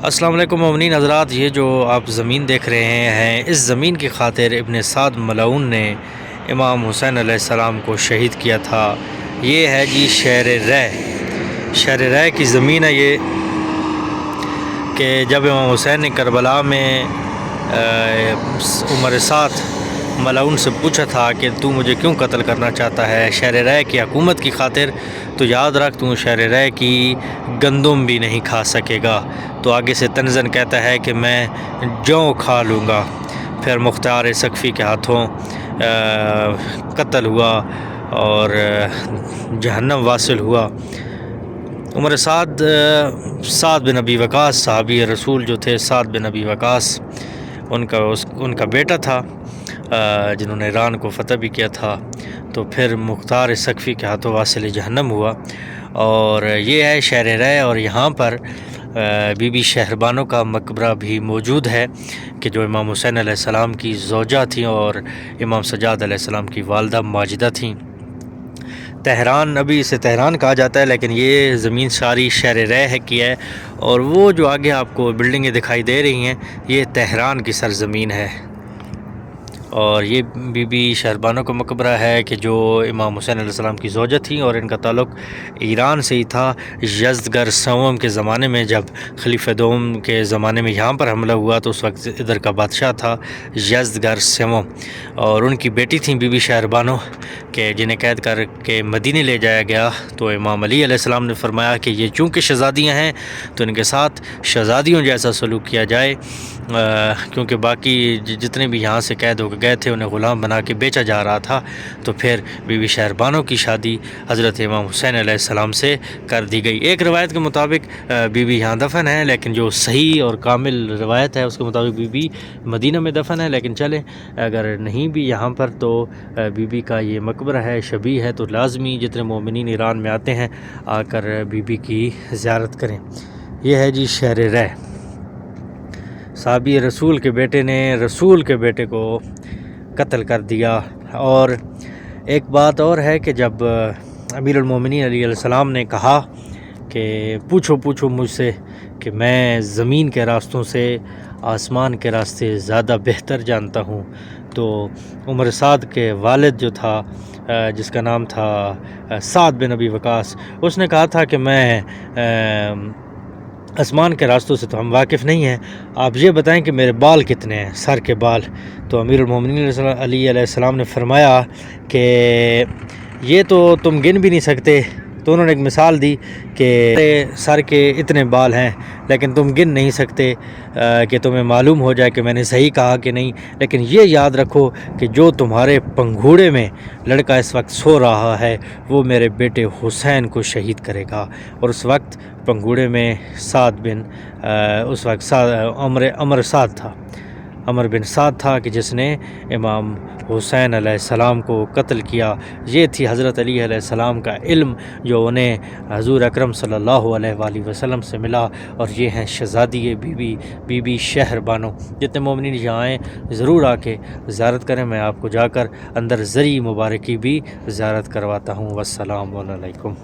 السلام علیکم مومنین حضرات، یہ جو آپ زمین دیکھ رہے ہیں، اس زمین کی خاطر ابن سعد ملعون نے امام حسین علیہ السلام کو شہید کیا تھا۔ یہ ہے جی شہر رے، شہر رے کی زمین ہے یہ، کہ جب امام حسین نے کربلا میں عمر سعد ملعون سے پوچھا تھا کہ تو مجھے کیوں قتل کرنا چاہتا ہے شہر رے کی حکومت کی خاطر، تو یاد رکھ تو شہر رے کی گندم بھی نہیں کھا سکے گا۔ تو آگے سے تنزن کہتا ہے کہ میں جو کھا لوں گا۔ پھر مختار سقفی کے ہاتھوں قتل ہوا اور جہنم واصل ہوا۔ عمر سعد بن ابی وقاص صحابی رسول جو تھے، سعد بن ابی وقاص ان کا بیٹا تھا، جنہوں نے ایران کو فتح بھی کیا تھا۔ تو پھر مختار سقفی کے ہاتھوں واصل جہنم ہوا۔ اور یہ ہے شہر رے، اور یہاں پر بی بی شہربانو کا مقبرہ بھی موجود ہے، کہ جو امام حسین علیہ السلام کی زوجہ تھیں اور امام سجاد علیہ السلام کی والدہ ماجدہ تھیں۔ تہران، ابھی اسے تہران کہا جاتا ہے، لیکن یہ زمین ساری شہر رے ہے کی ہے، اور وہ جو آگے آپ کو بلڈنگیں دکھائی دے رہی ہیں، یہ تہران کی سرزمین ہے۔ اور یہ بی بی شہربانو کا مقبرہ ہے، کہ جو امام حسین علیہ السلام کی زوجہ تھیں، اور ان کا تعلق ایران سے ہی تھا۔ یزدگرد سوم کے زمانے میں، جب خلیفہ دوم کے زمانے میں یہاں پر حملہ ہوا، تو اس وقت ادھر کا بادشاہ تھا یزدگرد سوم، اور ان کی بیٹی تھیں بی بی شہربانو، کہ جنہیں قید کر کے مدینے لے جایا گیا۔ تو امام علی علیہ السلام نے فرمایا کہ یہ چونکہ شہزادیاں ہیں تو ان کے ساتھ شہزادیوں جیسا سلوک کیا جائے، کیونکہ باقی جتنے بھی یہاں سے قید ہو کے گئے تھے انہیں غلام بنا کے بیچا جا رہا تھا۔ تو پھر بی بی شہربانو کی شادی حضرت امام حسین علیہ السلام سے کر دی گئی۔ ایک روایت کے مطابق بی بی یہاں دفن ہے، لیکن جو صحیح اور کامل روایت ہے اس کے مطابق بی بی مدینہ میں دفن ہے۔ لیکن چلیں، اگر نہیں بھی یہاں پر، تو بی بی کا یہ مقبرہ ہے، شبیہ ہے، تو لازمی جتنے مومنین ایران میں آتے ہیں آ کر بی بی کی زیارت کریں۔ یہ ہے جی شہر رے۔ صحابی رسول کے بیٹے نے رسول کے بیٹے کو قتل کر دیا۔ اور ایک بات اور ہے کہ جب امیر المومنین علیہ السلام نے کہا کہ پوچھو مجھ سے کہ میں زمین کے راستوں سے آسمان کے راستے زیادہ بہتر جانتا ہوں، تو عمر سعد کے والد جو تھا، جس کا نام تھا سعد بن ابی وقاص، اس نے کہا تھا کہ میں آسمان کے راستوں سے تو ہم واقف نہیں ہیں، آپ یہ بتائیں کہ میرے بال کتنے ہیں، سر کے بال۔ تو امیر المومنین علی علیہ السلام نے فرمایا کہ یہ تو تم گن بھی نہیں سکتے۔ تو انہوں نے ایک مثال دی کہ سر کے اتنے بال ہیں، لیکن تم گن نہیں سکتے کہ تمہیں معلوم ہو جائے کہ میں نے صحیح کہا کہ نہیں۔ لیکن یہ یاد رکھو کہ جو تمہارے پنگھوڑے میں لڑکا اس وقت سو رہا ہے، وہ میرے بیٹے حسین کو شہید کرے گا۔ اور اس وقت پنگھوڑے میں اس وقت عمر بن سعد تھا، کہ جس نے امام حسین علیہ السلام کو قتل کیا۔ یہ تھی حضرت علی علیہ السلام کا علم، جو انہیں حضور اکرم صلی اللہ علیہ وآلہ وسلم سے ملا۔ اور یہ ہیں شہزادی بی بی شہربانو۔ جتنے مومنین یہاں آئیں ضرور آ کے زیارت کریں، میں آپ کو جا کر اندر زرعی مبارکی بھی زیارت کرواتا ہوں۔ والسلام علیکم۔